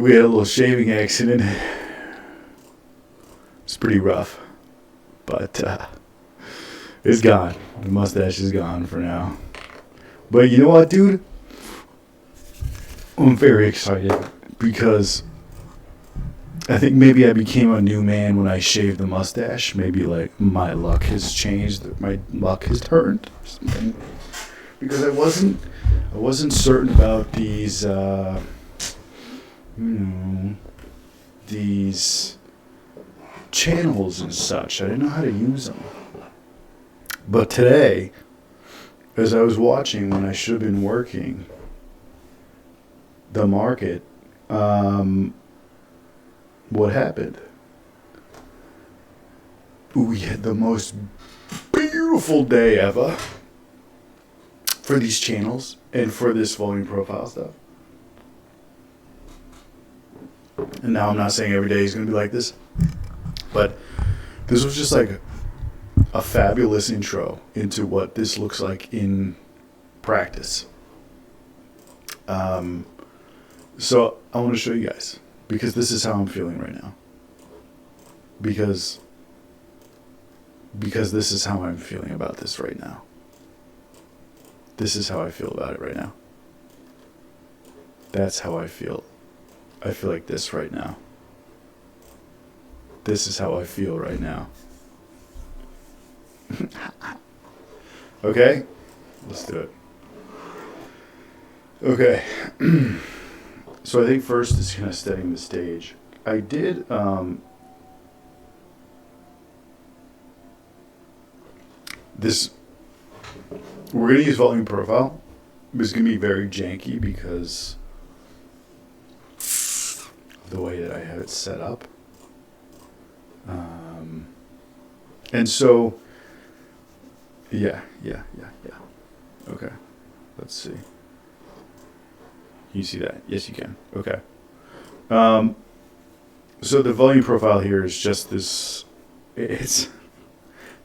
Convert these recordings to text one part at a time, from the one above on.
we had a little shaving accident. It's pretty rough, but it's gone. The mustache is gone for now. But you know what, dude? I'm very excited because I think maybe I became a new man when I shaved the mustache. Maybe like my luck has changed, my luck has turned, because I wasn't certain about these these channels and such. I didn't know how to use them. But today, as I was watching when I should have been working the market, what happened? We had the most beautiful day ever for these channels and for this volume profile stuff. And now I'm not saying every day is going to be like this, but this was just like a fabulous intro into what this looks like in practice. So I want to show you guys, because this is how I'm feeling right now. Because this is how I'm feeling about this right now. This is how I feel about it right now. That's how I feel. I feel like this right now. This is how I feel right now. Okay? Let's do it. Okay. So I think first is kind of setting the stage. I did this. We're going to use volume profile. It's going to be very janky because of the way that I have it set up. And so, yeah. Okay. Let's see. Can you see that? Yes, you can. Okay. So the volume profile here is just this. This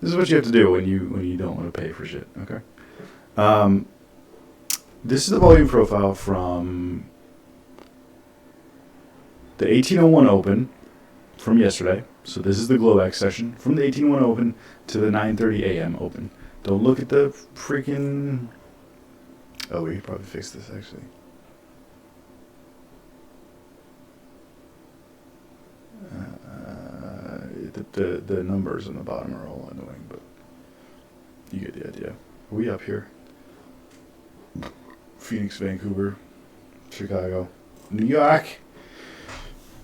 is what you have to do when you don't want to pay for shit. Okay. This is the volume profile from the 1801 Open from yesterday. So this is the Globex session from the 1801 Open to the 9:30 a.m. Open. Don't look at the freaking. Oh, we could probably fix this actually. The numbers on the bottom are all annoying, but you get the idea. Are we up here? Phoenix, Vancouver, Chicago, New York.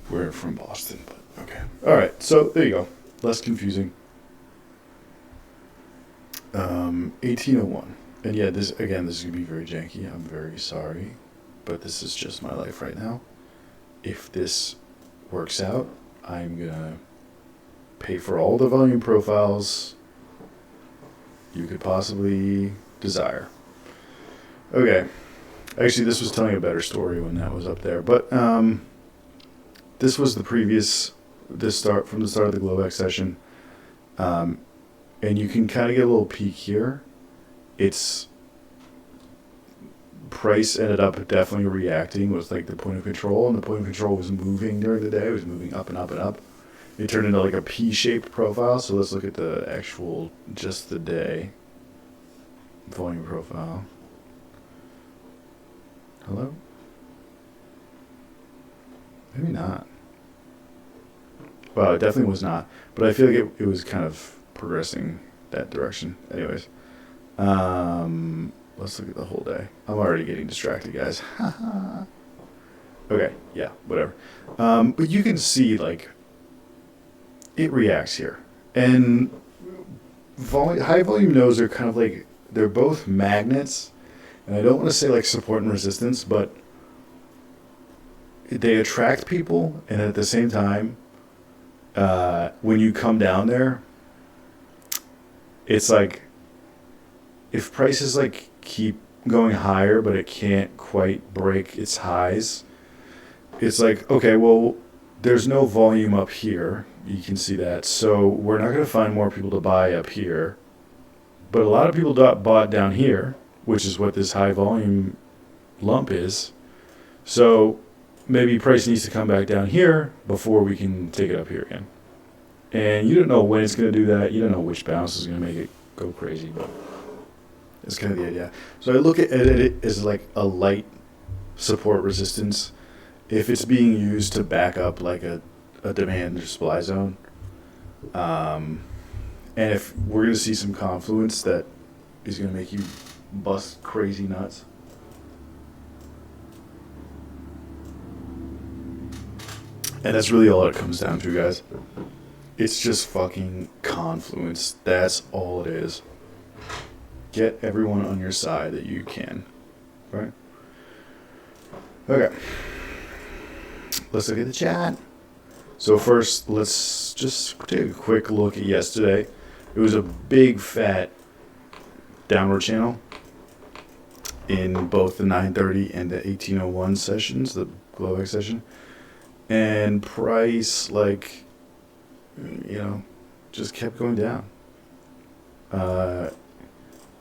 We're from Boston, but okay. All right, so there you go. Less confusing. 1801. And yeah, this is going to be very janky. I'm very sorry, but this is just my life right now. If this works out, I'm going to pay for all the volume profiles you could possibly desire. Okay. Actually, this was telling a better story when that was up there. But this was the previous, from the start of the Globex session. And you can kind of get a little peek here. Its price ended up definitely reacting with like the point of control, and the point of control was moving during the day. It was moving up and up and up. It turned into like a P-shaped profile. So let's look at the actual, just the day volume profile. Hello? Maybe not. Well, it definitely was not. But I feel like it was kind of progressing that direction. Anyways. Let's look at the whole day. I'm already getting distracted, guys. Okay, yeah, whatever. But you can see, like, it reacts here. And high volume nodes are kind of like, they're both magnets. And I don't want to say like support and resistance, but they attract people. And at the same time, when you come down there, it's like, if prices like keep going higher, but it can't quite break its highs, it's like, okay, well, there's no volume up here. You can see that. So we're not going to find more people to buy up here. But a lot of people bought down here, which is what this high volume lump is. So maybe price needs to come back down here before we can take it up here again. And you don't know when it's going to do that. You don't know which bounce is going to make it go crazy, but that's kind of the idea. So I look at it as like a light support resistance. If it's being used to back up like a demand or supply zone, and if we're going to see some confluence that is going to make you bust crazy nuts. And that's really all it comes down to, guys. It's just fucking confluence. That's all it is. Get everyone on your side that you can. Right? Okay. Let's look at the chat. So first, let's just take a quick look at yesterday. It was a big, fat downward channel in both the 930 and the 1801 sessions, the Globex session. And price, like, just kept going down.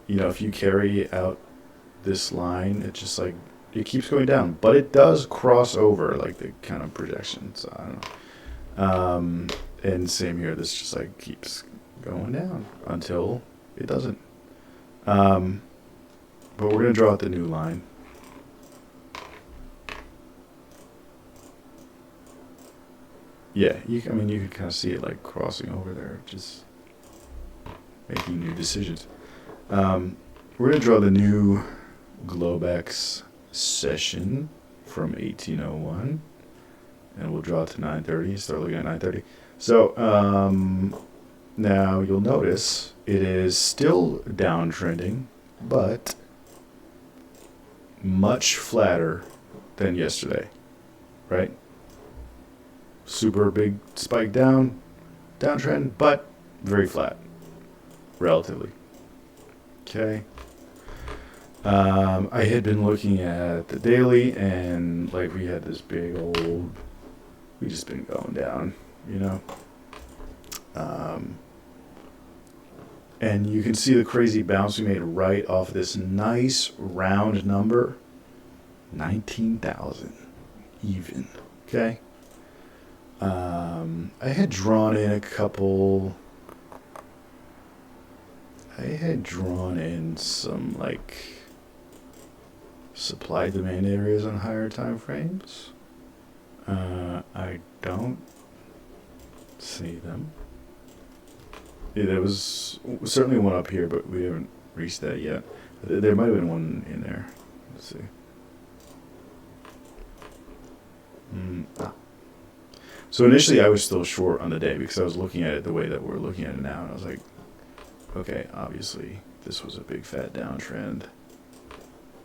If you carry out this line, it just like, it keeps going down. But it does cross over, like, the kind of projections. I don't know. And same here, this just, like, keeps going down until it doesn't. But we're going to draw out the new line. Yeah, you can kind of see it like crossing over there, just making new decisions. We're going to draw the new Globex session from 1801, and we'll draw it to 930, start looking at 930. So now you'll notice it is still downtrending, but much flatter than yesterday, right? Super big spike downtrend, but very flat, relatively. Okay. I had been looking at the daily, and like we had this big old, we just been going down, and you can see the crazy bounce we made right off this nice round number, 19,000 even. Okay. I had drawn in some like supply demand areas on higher time frames. I don't see them. Yeah, there was certainly one up here, but we haven't reached that yet. There might have been one in there. Let's see. So initially I was still short on the day because I was looking at it the way that we're looking at it now, and I was like, okay, obviously this was a big fat downtrend.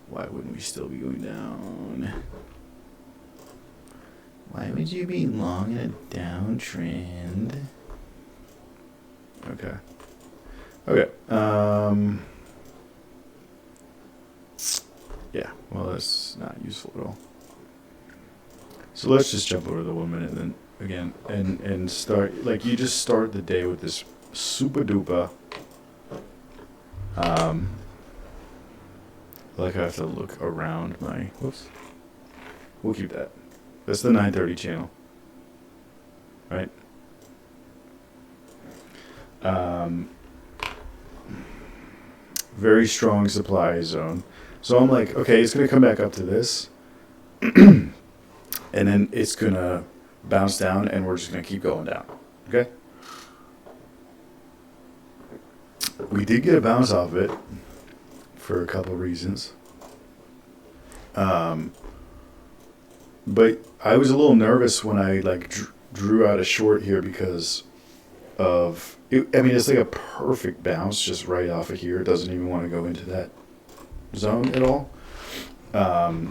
Why wouldn't we still be going down? Why would you be long in a downtrend? Okay. Yeah, well, that's not useful at all. So let's just jump over the 1 minute then again and start, like, you just start the day with this super duper, like I have to look around my, whoops, we'll keep that. That's the 930 channel, right? Very strong supply zone. So I'm like, okay, it's going to come back up to this. And then it's going to bounce down, and we're just going to keep going down. Okay? We did get a bounce off of it for a couple reasons. But I was a little nervous when I drew out a short here because of it. I mean, it's like a perfect bounce just right off of here. It doesn't even want to go into that zone at all. But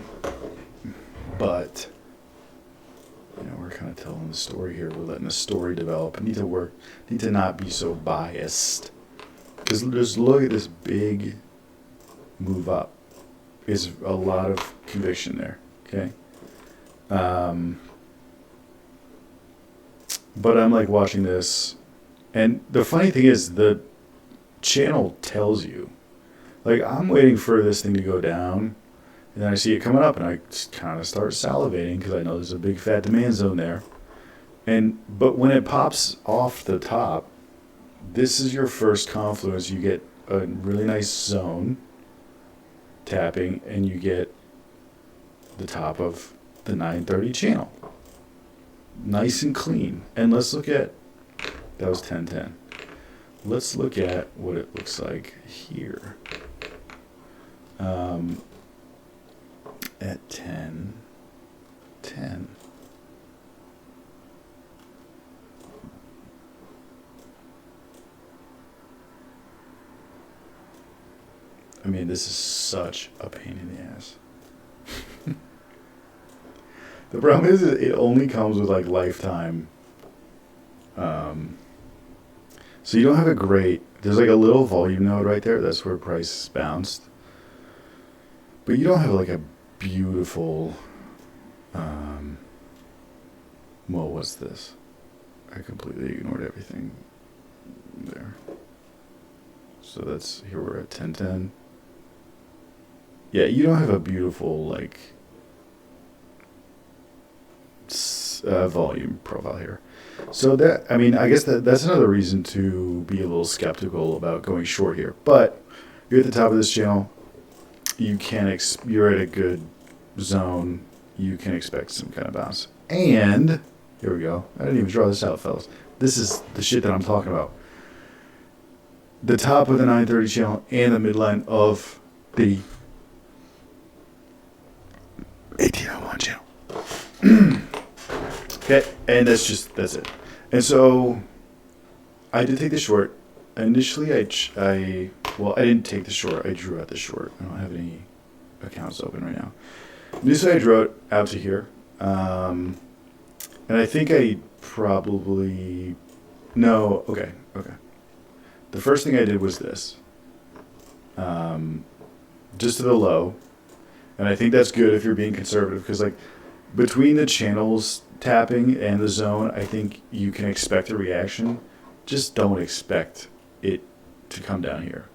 we're kind of telling the story here. We're letting the story develop. Need to not be so biased. Because just look at this big move up. It's a lot of conviction there. Okay. But I'm like watching this, and the funny thing is the channel tells you, like, I'm waiting for this thing to go down, And then I see it coming up, and I kind of start salivating because I know there's a big fat demand zone there. But when it pops off the top, this is your first confluence. You get a really nice zone tapping, and you get the top of the 930 channel. Nice and clean. And let's look at, that was 1010. Let's look at what it looks like here. At 1010. I mean, this is such a pain in the ass. The problem is it only comes with like lifetime. So you don't have a great, there's like a little volume node right there. That's where price bounced. But you don't have like a beautiful, well, what's this? I completely ignored everything there. So that's, here we're at 1010. Yeah, you don't have a beautiful like volume profile here. So that, I mean, I guess that's another reason to be a little skeptical about going short here. But you're at the top of this channel. You can you're at a good zone. You can expect some kind of bounce. And here we go. I didn't even draw this out, fellas. This is the shit that I'm talking about. The top of the 930 channel and the midline of the 1801 channel. Okay, and that's it. And so I did take the short. Initially, I didn't take the short. I drew out the short. I don't have any accounts open right now. Initially, I drew it out to here. And I think I probably... No, okay. The first thing I did was this. Just to the low. And I think that's good if you're being conservative, because like between the channels tapping and the zone, I think you can expect a reaction. Just don't expect it to come down here.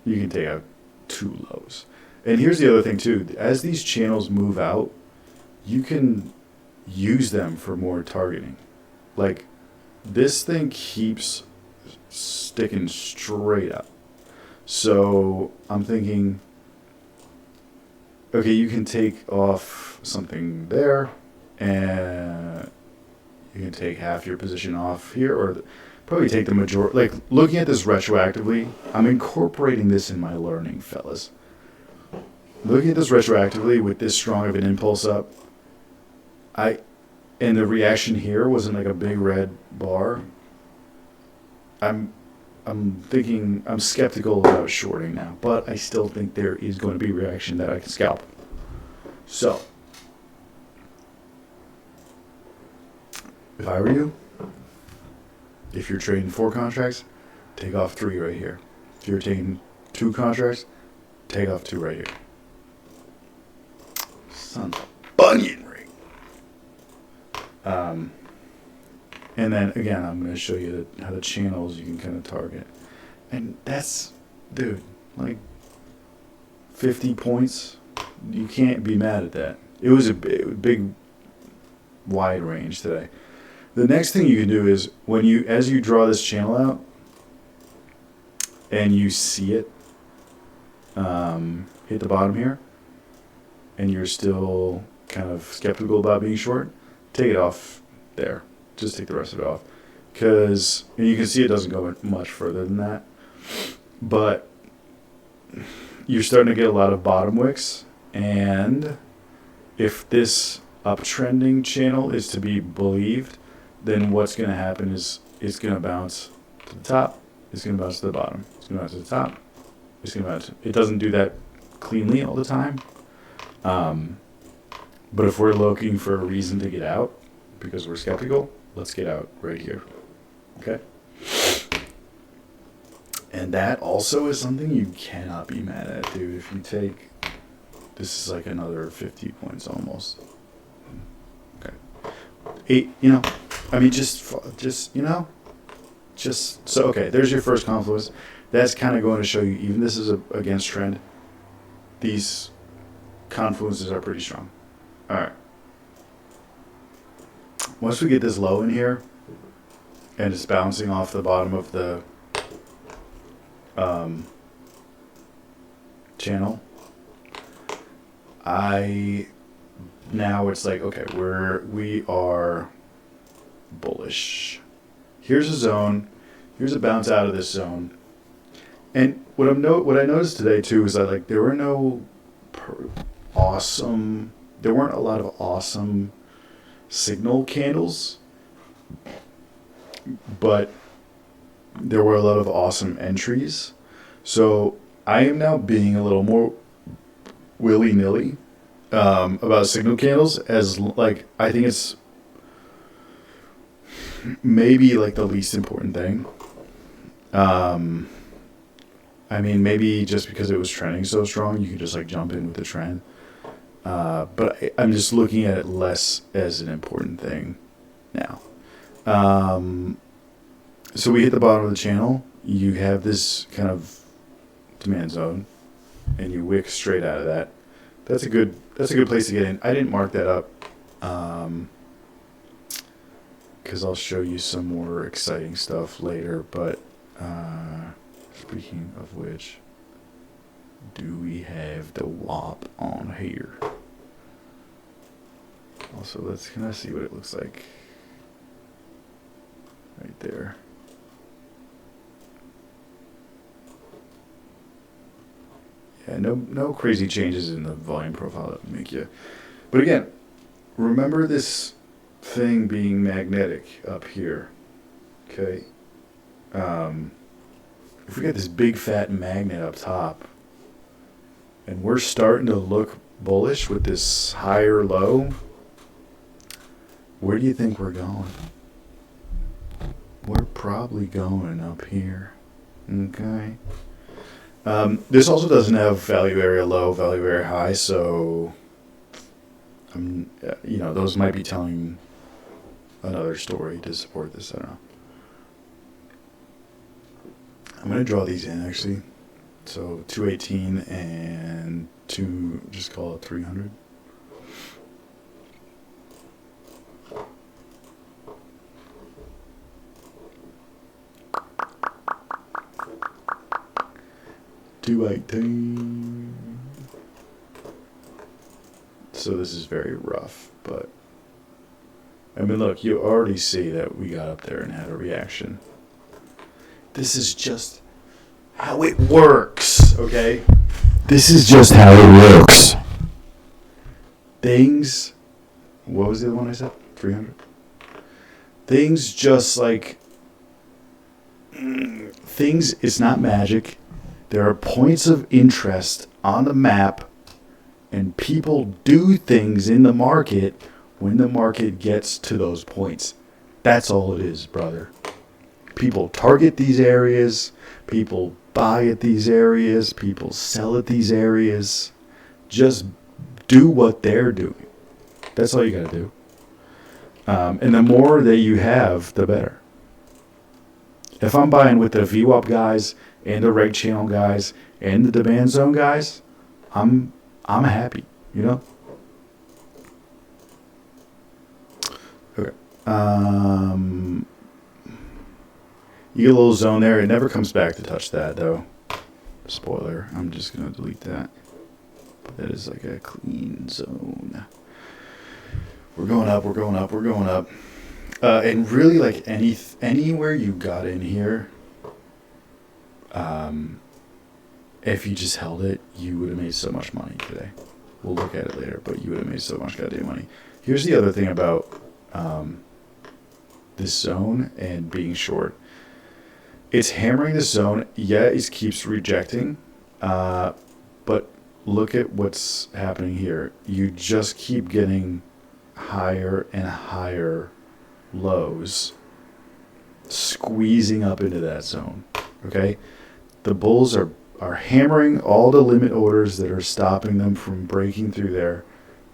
You can take out two lows. And here's the other thing too. As these channels move out, you can use them for more targeting. Like this thing keeps sticking straight up. So I'm thinking, okay, you can take off something there, and you can take half your position off here, or probably take the majority. Like looking at this retroactively, I'm incorporating this in my learning, fellas. Looking at this retroactively with this strong of an impulse up, and the reaction here wasn't like a big red bar. I'm thinking, I'm skeptical about shorting now, but I still think there is going to be reaction that I can scalp. So, if I were you, if you're trading 4 contracts, take off 3 right here. If you're taking 2 contracts, take off 2 right here. Son of a bunion ring. And then again, I'm going to show you how the channels you can kind of target. And that's, dude, like 50 points. You can't be mad at that. It was a big wide range today. The next thing you can do is as you draw this channel out and you see it hit the bottom here, and you're still kind of skeptical about being short, take it off there. Just take the rest of it off. Because you can see it doesn't go much further than that. But you're starting to get a lot of bottom wicks. And if this uptrending channel is to be believed, then what's going to happen is it's going to bounce to the top. It's going to bounce to the bottom. It's going to bounce to the top. It's going to bounce. It doesn't do that cleanly all the time. But if we're looking for a reason to get out because we're skeptical, let's get out right here. Okay? And that also is something you cannot be mad at, dude. If you take, this is like another 50 points almost. Okay. 8, I mean, so, okay, there's your first confluence. That's kind of going to show you, even this is against trend, these confluences are pretty strong. All right. Once we get this low in here, and it's bouncing off the bottom of the channel, now it's like, okay, we are bullish. Here's a zone. Here's a bounce out of this zone. And what I noticed today too is that like there weren't a lot of awesome signal candles, but there were a lot of awesome entries. So I am now being a little more willy-nilly about signal candles, as like I think it's maybe like the least important thing. I mean, maybe just because it was trending so strong, you could just like jump in with the trend. But I'm just looking at it less as an important thing now. So we hit the bottom of the channel. You have this kind of demand zone, and you wick straight out of that. That's a good place to get in. I didn't mark that up because I'll show you some more exciting stuff later. But speaking of which, do we have the WAP on here? Also, let's kind of see what it looks like right there. Yeah, no crazy changes in the volume profile that make you. But again, remember this thing being magnetic up here. Okay. If we got this big fat magnet up top, and we're starting to look bullish with this higher low, where do you think we're going? We're probably going up here. Okay. This also doesn't have value area low, value area high, so those might be telling another story to support this. I don't know. I'm going to draw these in, actually. So 218 and just call it 300. So this is very rough, but I mean, look, you already see that we got up there and had a reaction. This is just how it works, okay? This is just how it works. Things, what was the other one I said? 300? Things just like, it's not magic. There are points of interest on the map, and people do things in the market when the market gets to those points. That's all it is, brother. People target these areas, people buy at these areas, people sell at these areas. Just do what they're doing. That's all you gotta do. And the more that you have, the better. If I'm buying with the VWAP guys and the reg channel guys and the demand zone guys, I'm happy, you know? Okay. You get a little zone there. It never comes back to touch that, though. Spoiler. I'm just going to delete that. That is like a clean zone. We're going up, we're going up, we're going up. And really, like, anywhere you got in here, if you just held it, you would have made so much money today. We'll look at it later, but you would have made so much goddamn money. Here's the other thing about this zone and being short. It's hammering this zone. Yeah, it keeps rejecting. But look at what's happening here. You just keep getting higher and higher lows, squeezing up into that zone. Okay? The bulls are hammering all the limit orders that are stopping them from breaking through there.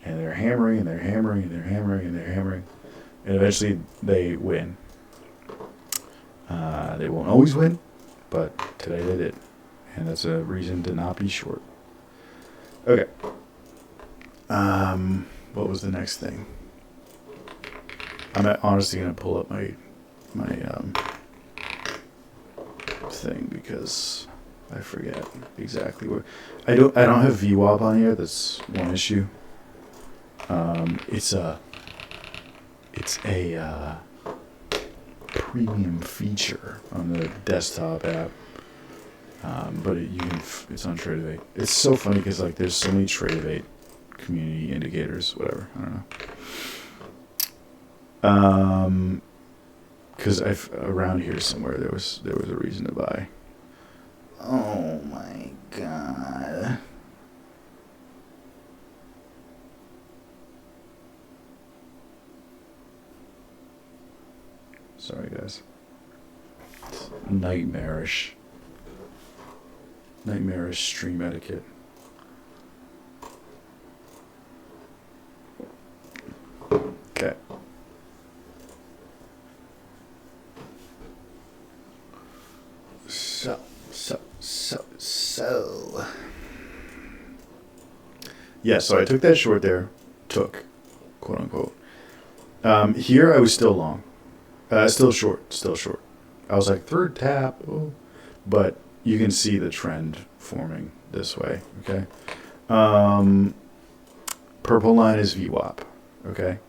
And they're hammering, and they're hammering, and they're hammering, and they're hammering. And eventually they win. They won't always win, but today they did. And that's a reason to not be short. Okay. What was the next thing? I'm honestly gonna pull up my thing because I forget exactly where. I don't have VWAP on here. That's one issue. It's a premium feature on the desktop app. But it's on Tradevate. It's so funny because like there's so many Tradevate community indicators, whatever. I don't know. Because around here somewhere there was a reason to buy. Oh my god. Sorry guys. It's nightmarish stream etiquette. Okay. So. Yeah, so I took that short there. Took, quote unquote. Here I was still long. Still short. I was like, third tap. Oh. But you can see the trend forming this way, okay? Purple line is VWAP, okay?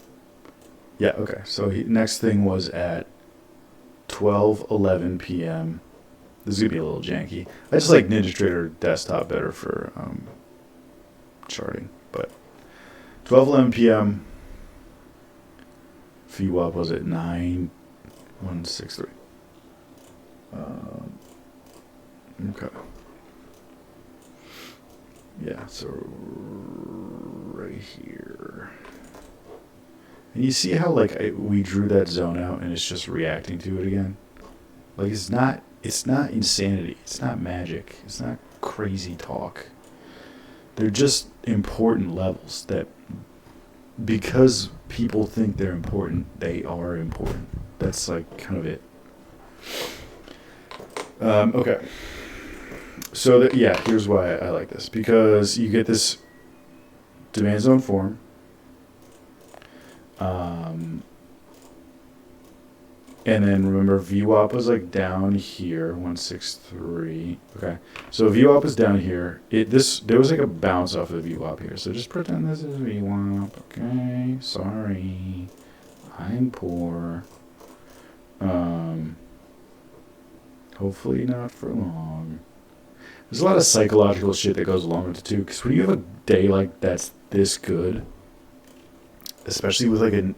Yeah, okay. So next thing was at 12:11 p.m. This is going to be a little janky. I just like NinjaTrader Desktop better for charting. But 12:11 p.m. VWAP was at 9,163. Okay. Yeah, so right here. And you see how like we drew that zone out and it's just reacting to it again? Like it's not insanity. It's not magic. It's not crazy talk. They're just important levels that because people think they're important, they are important. That's like kind of it. Okay. So here's why I like this. Because you get this demand zone form. And then remember VWAP was like down here, 163. Okay. So VWAP is down here. There was like a bounce off of VWAP here. So just pretend this is VWAP. Okay. Sorry. I'm poor. Hopefully not for long. There's a lot of psychological shit that goes along with it too. Because when you have a day like that's this good, especially with a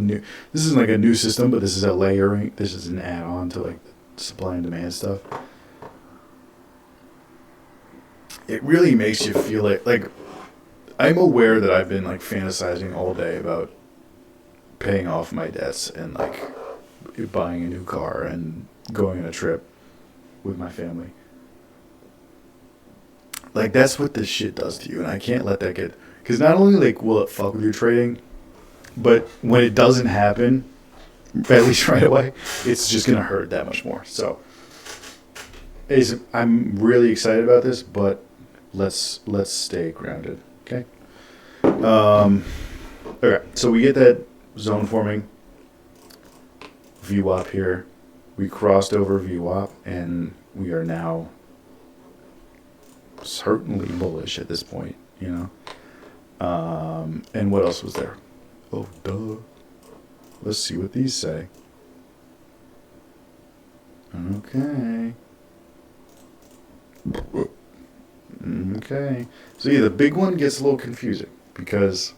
new, this isn't like a new system, but this is a layering. This is an add-on to like supply and demand stuff. It really makes you feel like I'm aware that I've been like fantasizing all day about paying off my debts and like buying a new car and going on a trip with my family. Like that's what this shit does to you, and I can't let that get. Because not only like will it fuck with your trading, but when it doesn't happen, at least right away, it's just gonna hurt that much more. So, I'm really excited about this, but let's stay grounded, okay? Okay, so we get that zone forming, VWAP here. We crossed over VWAP, and we are now certainly bullish at this point, you know? And what else was there? Oh, duh. Let's see what these say. Okay. Okay. So yeah, the big one gets a little confusing because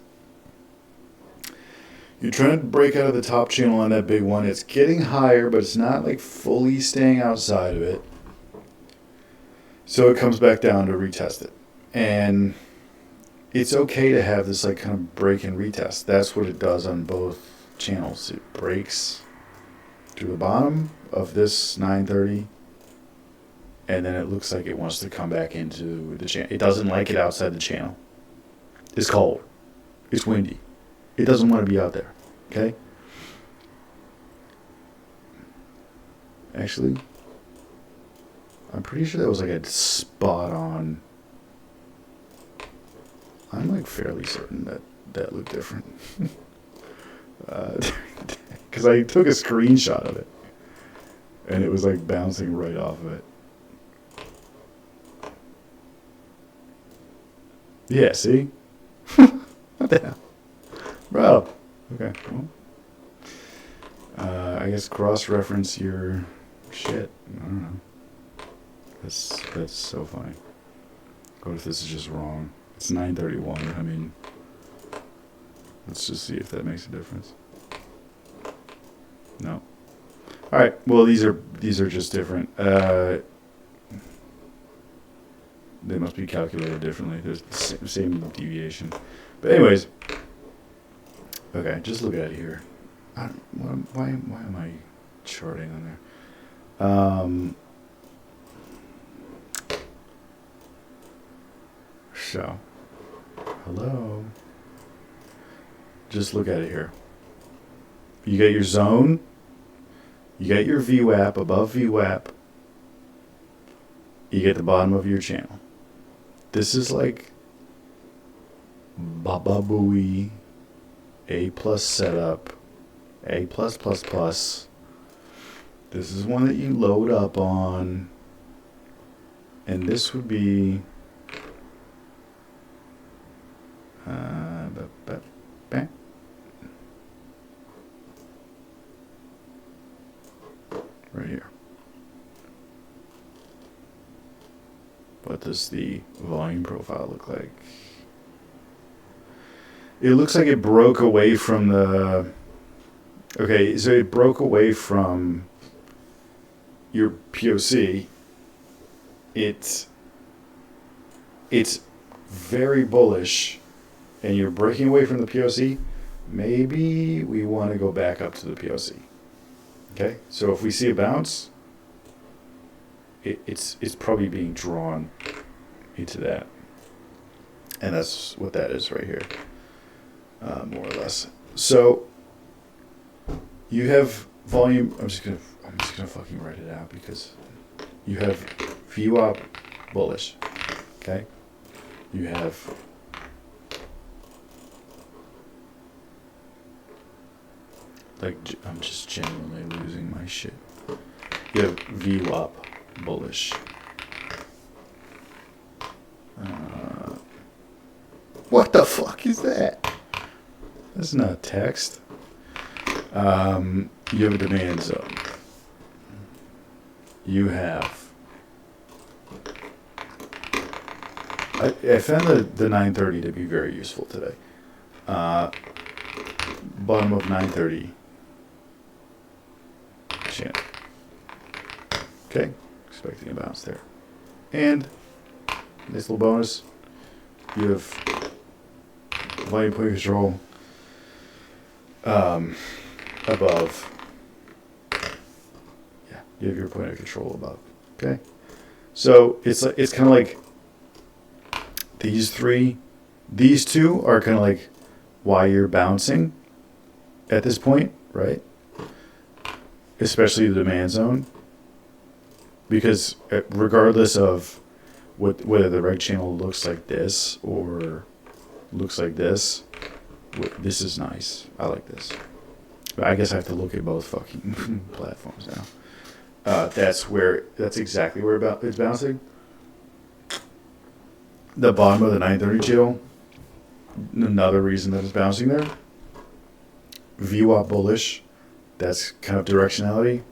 you're trying to break out of the top channel on that big one. It's getting higher, but it's not like fully staying outside of it. So it comes back down to retest it. And it's okay to have this like kind of break and retest. That's what it does on both channels. It breaks to the bottom of this 930, and then it looks like it wants to come back into the channel. It doesn't like it outside the channel. It's cold. It's windy. It doesn't want to be out there. Okay? Actually, I'm pretty sure that was like a spot on I'm like fairly certain that that looked different. Because I took a screenshot of it, and it was like bouncing right off of it. Yeah, see? What the hell? Bro. Okay, well. I guess cross-reference your shit. I don't know. That's so funny. What if this is just wrong? It's 9:31. I mean, let's just see if that makes a difference. No. All right. Well, these are just different. They must be calculated differently. There's the same deviation. But anyways, okay. Just look at it here. Why am I charting on there? So, hello. Just look at it here. You got your zone. You got your VWAP above VWAP. You get the bottom of your channel. This is like Baba Booey, A+ setup, A+++. This is one that you load up on, and this would be right here. What does the volume profile look like? It looks like it broke away from the... Okay, so it broke away from your POC. It's very bullish, and you're breaking away from the POC. Maybe we want to go back up to the POC. Okay, so if we see a bounce, it's probably being drawn into that, and that's what that is right here, more or less. So you have volume. I'm just gonna fucking write it out because you have VWAP bullish. Okay, you have like I'm just genuinely losing my shit. You have VWAP bullish. What the fuck is that? That's not text. You have a demand zone. You have... I found the 930 to be very useful today. Bottom of 930 channel. Okay, expecting a bounce there. And nice little bonus. You have volume point control above. Yeah, you have your point of control above. Okay, so it's kind of like these two are kind of like why you're bouncing at this point, right? Especially the demand zone, because regardless of whether the right channel looks like this or looks like this, this is nice. I like this. But I guess I have to look at both fucking platforms now. That's exactly where it's bouncing. The bottom of the 930 channel, another reason that it's bouncing there. VWAP bullish, that's kind of directionality.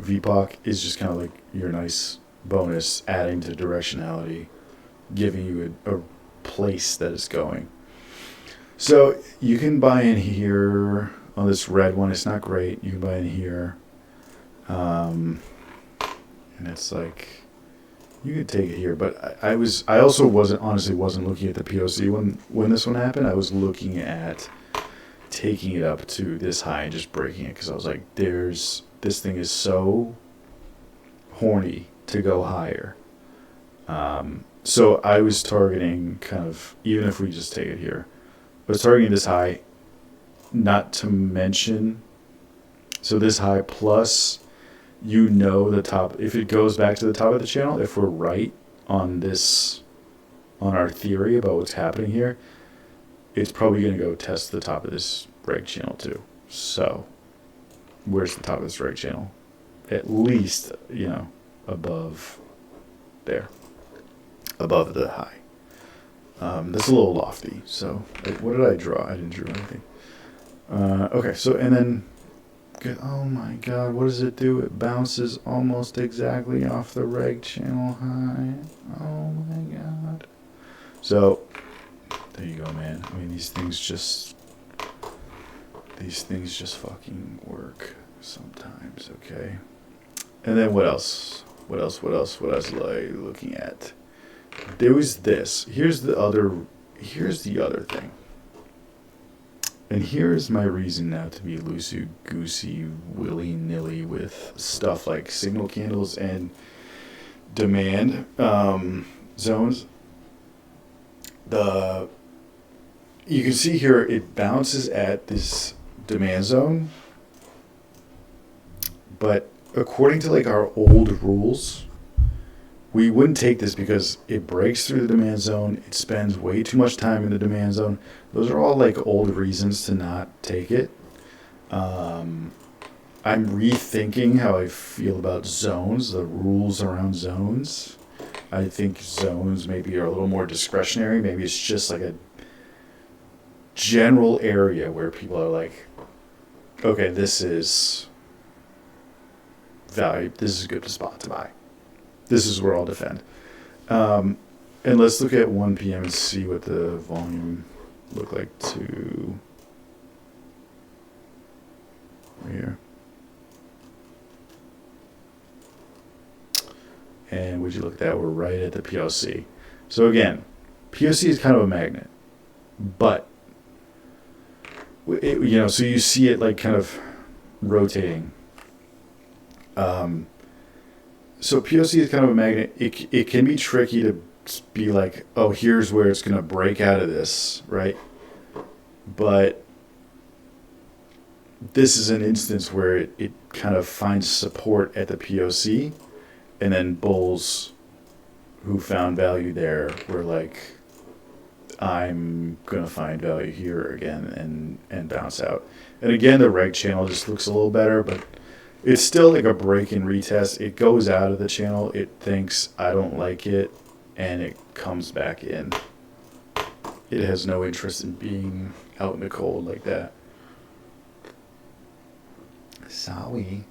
VPOC is just kind of like your nice bonus, adding to directionality, giving you a place that it's going. So you can buy in here on this red one. It's not great. You can buy in here, and it's like you could take it here. But I also wasn't looking at the POC when this one happened. I was looking at taking it up to this high and just breaking it because I was like, this thing is so horny to go higher. So I was targeting kind of, even if we just take it here, I was targeting this high, not to mention, so this high plus, the top, if it goes back to the top of the channel, if we're right on this on our theory about what's happening here, it's probably going to go test the top of this reg channel too. So, where's the top of this reg channel? At least, above there. Above the high. That's a little lofty. So, what did I draw? I didn't draw anything. Okay, so, and then, oh my god, what does it do? It bounces almost exactly off the reg channel high. Oh my god. So, there you go, man. I mean, these things just fucking work sometimes, okay? And then what else? What else was I looking at? There was this. Here's the other thing. And here's my reason now to be loosey-goosey, willy-nilly with stuff like signal candles and demand zones. You can see here it bounces at this demand zone, but according to like our old rules, we wouldn't take this because it breaks through the demand zone. It spends way too much time in the demand zone. Those are all like old reasons to not take it. I'm rethinking how I feel about zones, the rules around zones. I think zones maybe are a little more discretionary. Maybe it's just like a general area where people are like, okay, this is value. This is a good spot to buy. This is where I'll defend. And let's look at 1 p.m. and see what the volume looked like to here. And would you look at that? We're right at the PLC. So again, PLC is kind of a magnet, but so you see it like kind of rotating. So PLC is kind of a magnet. It can be tricky to be like, oh, here's where it's going to break out of this, right? But this is an instance where it kind of finds support at the POC, and then bulls who found value there were like, I'm going to find value here again and bounce out. And again, the reg channel just looks a little better, but it's still like a break-in retest. It goes out of the channel. It thinks, I don't like it, and it comes back in. It has no interest in being out in the cold like that. Sorry.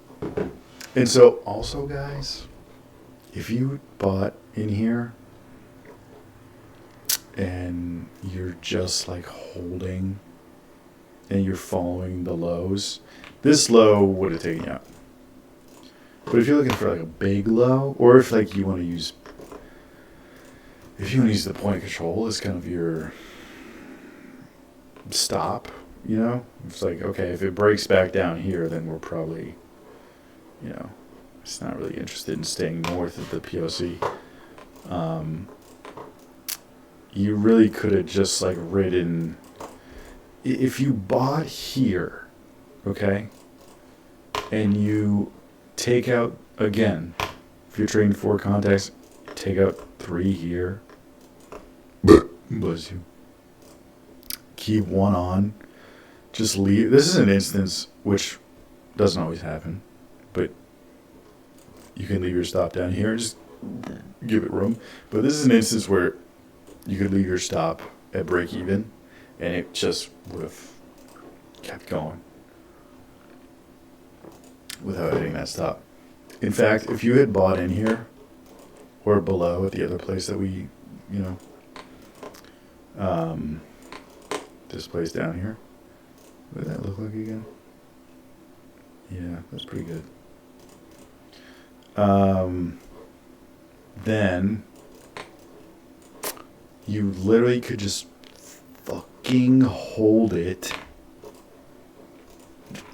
And so, also, guys, if you bought in here and you're just like holding and you're following the lows, this low would have taken you out. But if you're looking for like a big low, or if like you want to use the point control as kind of your stop, it's like, okay, if it breaks back down here, then we're probably, it's not really interested in staying north of the POC. You really could have just like ridden, if you bought here, okay, and you take out, again, if you're trading 4 contacts, take out 3 here. Bless you. Keep 1 on. Just leave. This is an instance which doesn't always happen, but you can leave your stop down here. Just give it room. But this is an instance where you could leave your stop at break even, and it just would have kept going without hitting that stop. In fact, if you had bought in here or below at the other place that we, this place down here, what did that look like again? Yeah, that's pretty good. Then you literally could just fucking hold it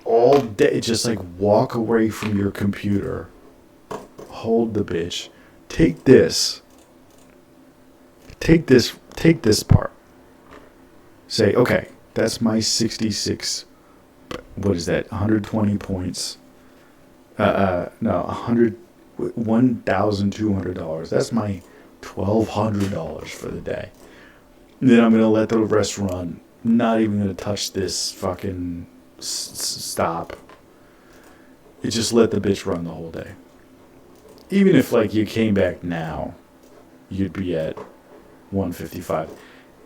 all day. Just like walk away from your computer, hold the bitch, take this part, say, okay, that's my 66, what is that, 120 points, $1,200, that's my $1,200 for the day. Then I'm going to let the rest run. Not even going to touch this fucking stop. It just let the bitch run the whole day. Even if like you came back now, you'd be at 155.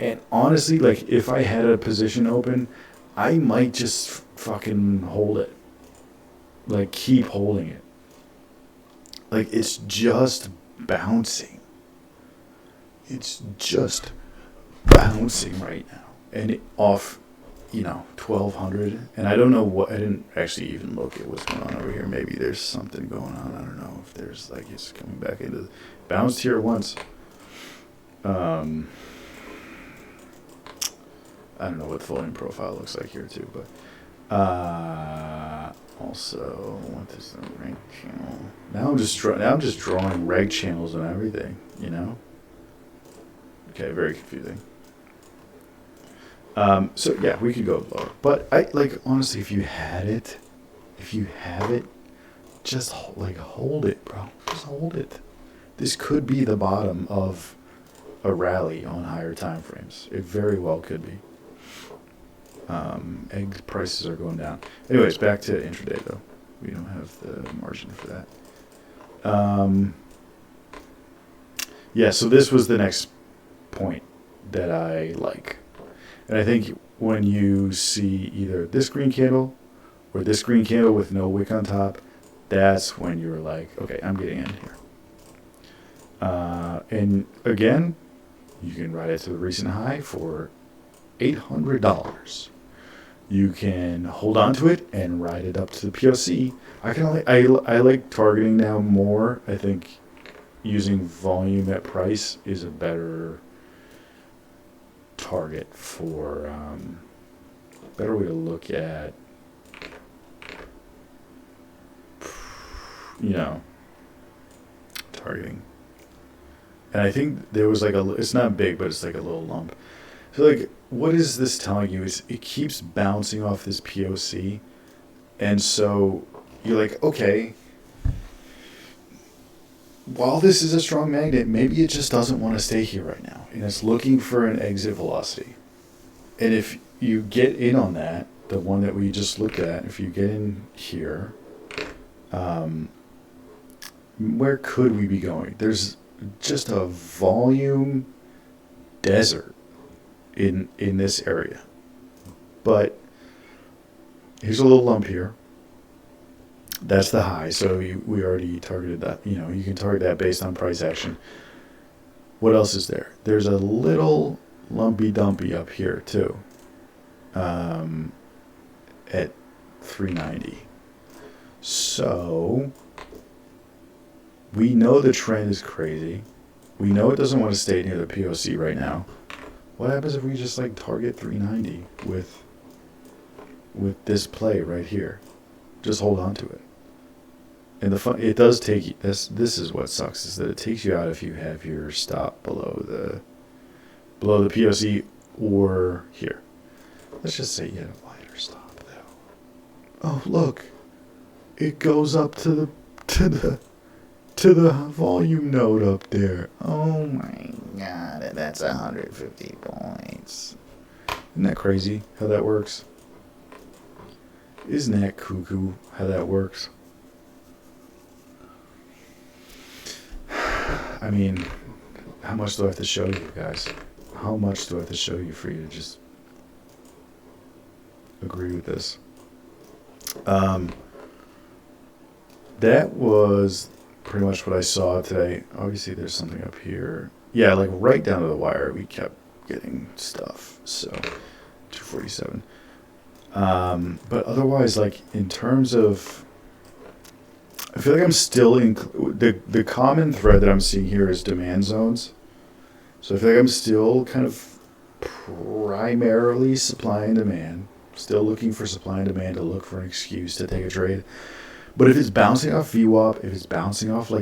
And honestly, like if I had a position open, I might just fucking hold it. Like keep holding it. Like it's just bouncing. It's just bouncing right now. And off, 1,200. And I don't know what, I didn't actually even look at what's going on over here. Maybe there's something going on. I don't know if there's like, it's coming back into, bounced here once. I don't know what the volume profile looks like here too, but, also, what is the reg channel? Now I'm just drawing reg channels and everything, Okay, very confusing. So yeah, we could go lower, but honestly, if you have it, just hold it, bro. Just hold it. This could be the bottom of a rally on higher time frames. It very well could be. Egg prices are going down. Anyways, back to intraday though. We don't have the margin for that. Yeah, so this was the next point that I like. And I think when you see either this green candle or this green candle with no wick on top, that's when you're like, okay, I'm getting in here. And again, you can ride it to the recent high for $800. You can hold on to it and ride it up to the POC. I like targeting now more. I think using volume at price is a better target for better way to look at targeting. And I think there was it's not big, but it's like a little lump. So what is this telling you? It keeps bouncing off this POC, and so you're like, okay, while this is a strong magnet, maybe it just doesn't want to stay here right now, and it's looking for an exit velocity. And if you get in on that, the one that we just looked at, if you get in here, where could we be going? There's just a volume desert in this area. But here's a little lump here. That's the high, so we already targeted that. You can target that based on price action. What else is there? There's a little lumpy dumpy up here too, at 390. So we know the trend is crazy. We know it doesn't want to stay near the POC right now. What happens if we just target 390 with this play right here? Just hold on to it. And it does take you. This is what sucks, is that it takes you out if you have your stop below the POC or here. Let's just say you had a wider stop though. Oh look, it goes up to the volume node up there. Oh my god, that's 150 points. Isn't that crazy how that works? Isn't that cuckoo how that works? I mean, how much do I have to show you guys? How much do I have to show you for you to just agree with this? That was pretty much what I saw today. Obviously, there's something up here. Yeah, right down to the wire, we kept getting stuff. So, 247. But otherwise, in terms of, I feel like I'm still in the common thread that I'm seeing here is demand zones. So I feel like I'm still kind of primarily supply and demand, still looking for supply and demand to look for an excuse to take a trade. But if it's bouncing off VWAP, if it's bouncing off a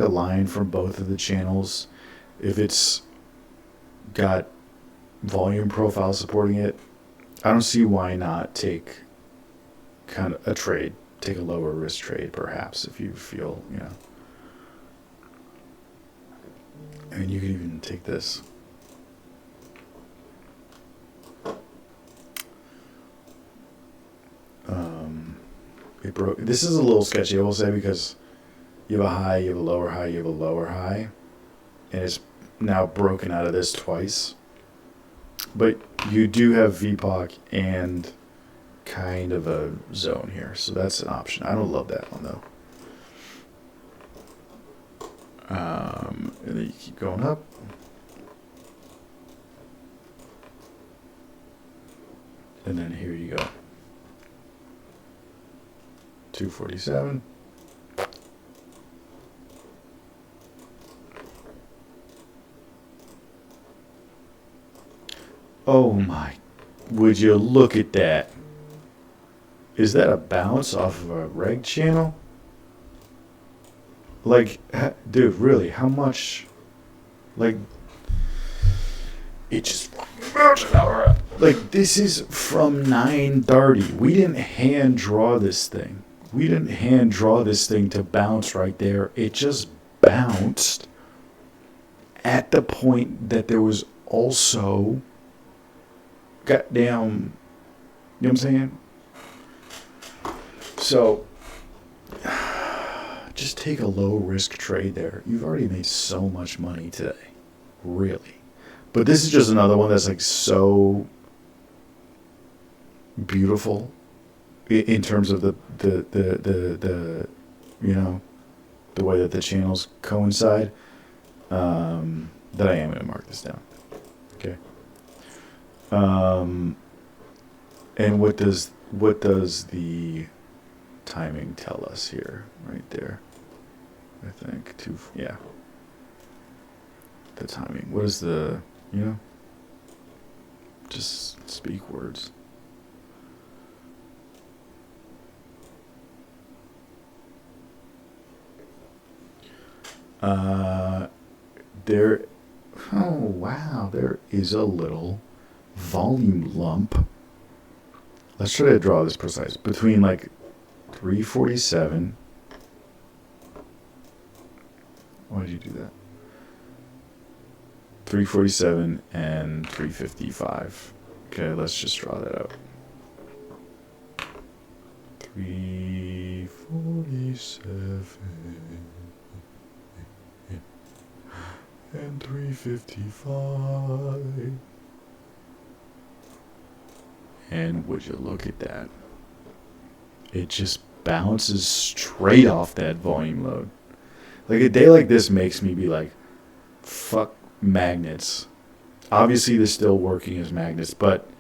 line from both of the channels, if it's got volume profile supporting it, I don't see why not take kind of a trade, take a lower risk trade perhaps if you feel, I mean, you can even take this. It broke. This is a little sketchy, I will say, because you have a high, you have a lower high, you have a lower high, and it's now broken out of this twice. But you do have VPOC and kind of a zone here, so that's an option. I don't love that one though. And then you keep going up. And then here you go. 247. Oh my, would you look at that? Is that a bounce off of a reg channel? Like, dude, really, how much? Like, it just bounces out. Like, this is from 930. We didn't hand draw this thing. We didn't hand draw this thing to bounce right there. It just bounced at the point that there was also goddamn, you know what I'm saying? So, just take a low risk trade there. You've already made so much money today. Really. But this is just another one that's like so beautiful in terms of the you know, the way that the channels coincide, that I am going to mark this down. Okay. And what does the timing tell us here? Right there, I think. Yeah. The timing. What is the, you know? Just speak words. There, oh wow, there is a little volume lump. Let's try to draw this precise. Between like 347. Why did you do that? 347 and 355. Okay, let's just draw that out. 347 and 355. And would you look at that? It just bounces straight off that volume load. Like a day like this makes me be like, fuck magnets. Obviously they're still working as magnets, but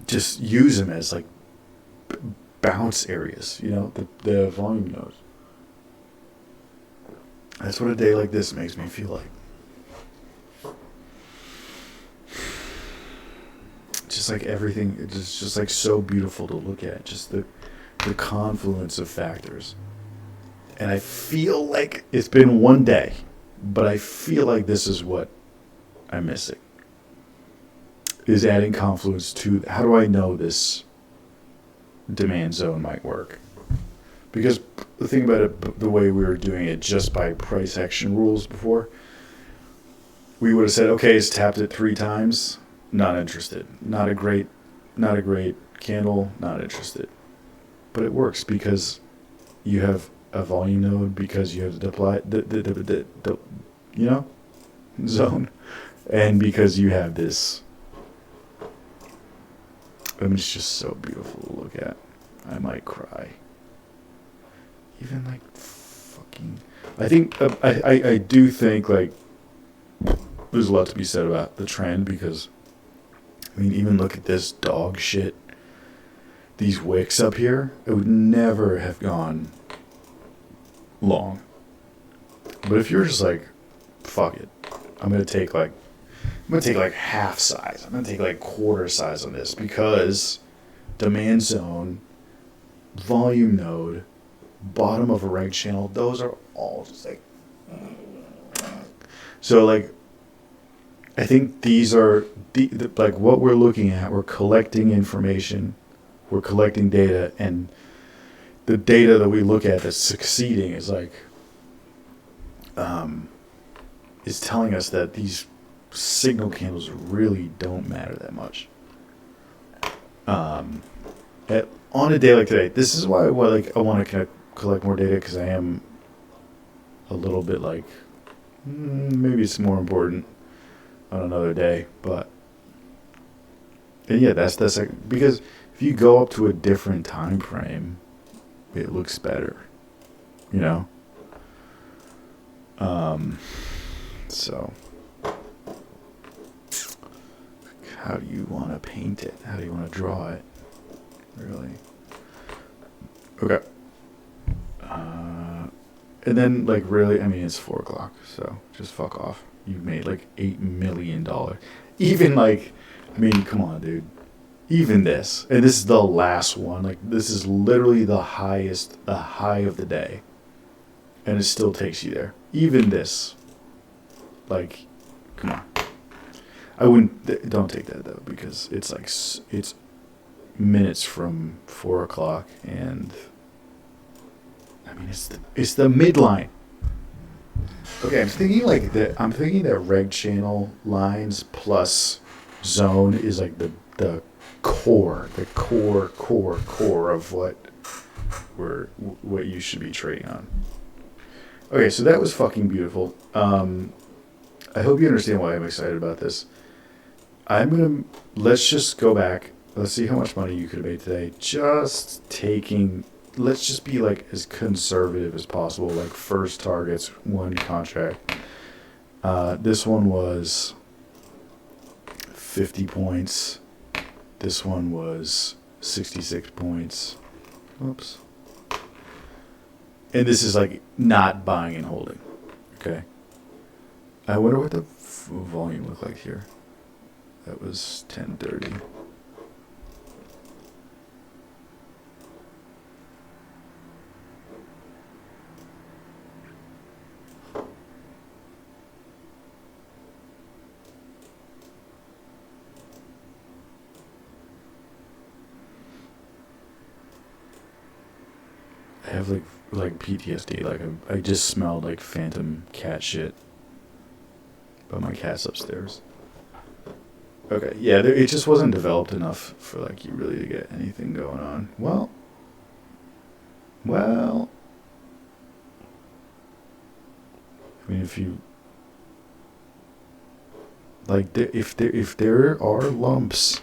just use them as like bounce areas, you know, the volume nodes. That's what a day like this makes me feel like. Just like everything, it's just like so beautiful to look at. Just the confluence of factors. And I feel like it's been one day, but I feel like this is what I'm missing. Is adding confluence to, how do I know this demand zone might work? Because the thing about it, the way we were doing it just by price action rules before, we would have said, okay, it's tapped it 3 times, not interested. Not a great candle, not interested. But it works because you have a volume node, because you have the you know, zone, and because you have this. I mean, it's just so beautiful to look at. I might cry. Even like fucking, I think I do think like there's a lot to be said about the trend, because I mean, even look at this dog shit. These wicks up here, it would never have gone long. But if you're just like, fuck it, I'm gonna take like half size. I'm gonna take like quarter size on this, because demand zone, volume node, bottom of a reg channel, those are all just like. So like, I think these are like what we're looking at. We're collecting information, we're collecting data, and the data that we look at that's succeeding is like is telling us that these signal candles really don't matter that much. On a day like today, this is why I want to collect more data, because I am a little bit like, maybe it's more important on another day, but and yeah, that's like, because if you go up to a different time frame, it looks better, you know. So how do you want to paint it? How do you want to draw it? Really? Okay. And then, like, really, I mean, it's 4 o'clock, so just fuck off. You made like $8 million. Even like, I mean, come on, dude. Even this, and this is the last one. Like, this is literally the high of the day, and it still takes you there. Even this, like, come on. I wouldn't. Don't take that though, because it's like it's minutes from 4 o'clock, and I mean, it's the midline. Okay, I'm thinking like that. I'm thinking that reg channel lines plus zone is like the core of what you should be trading on. Okay, so that was fucking beautiful. I hope you understand why I'm excited about this. Let's just go back. Let's see how much money you could have made today. Let's just be like as conservative as possible. Like, first targets, one contract. This one was 50 points. This one was 66 points. Oops. And this is like not buying and holding. Okay. I wonder what the volume looked like here. That was 10:30. I have like PTSD. Like, I just smelled like phantom cat shit. But my cat's upstairs. Okay, yeah, it just wasn't developed enough for like you really to get anything going on. Well. I mean, if you like, if there are lumps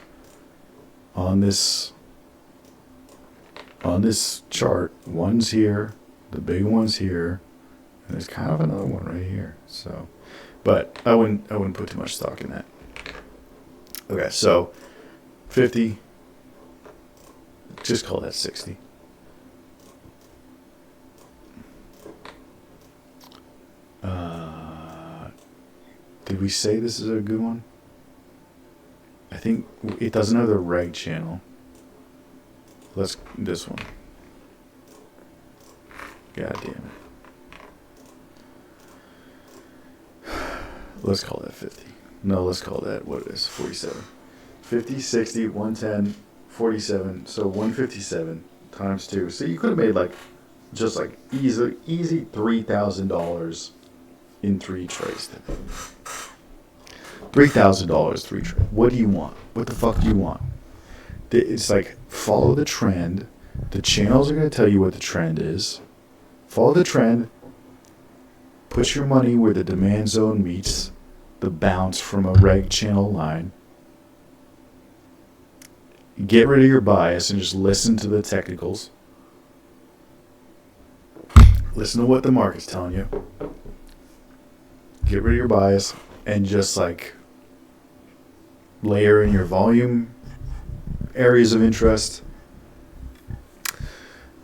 on this chart, one's here, the big one's here, and there's kind of another one right here. So, but I wouldn't put too much stock in that. Okay, so 50. Just call that 60. Did we say this is a good one? I think it doesn't have the reg channel. This one. God damn it. Let's call that 50. No, let's call that what it is, 47. 50, 60, 110, 47. So 157 times 2. So you could have made like just like easy $3,000 in 3 trades. $3,000 3 trades. What do you want? What the fuck do you want? It's like, follow the trend. The channels are going to tell you what the trend is. Follow the trend. Put your money where the demand zone meets the bounce from a reg channel line. Get rid of your bias and just listen to the technicals. Listen to what the market's telling you. Get rid of your bias and just like layer in your volume areas of interest.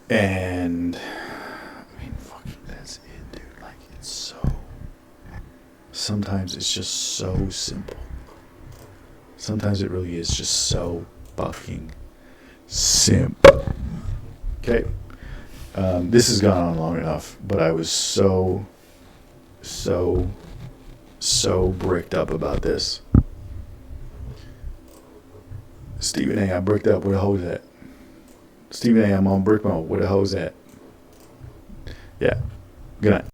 And I mean, fucking, that's it, dude. Like, it's so. Sometimes it's just so simple. Sometimes it really is just so fucking simple. Okay. This has gone on long enough, but I was so bricked up about this. Stephen A., I'm bricked up. Where the hoes at? Stephen A., I'm on brick mode. Where the hoes at? Yeah. Good night.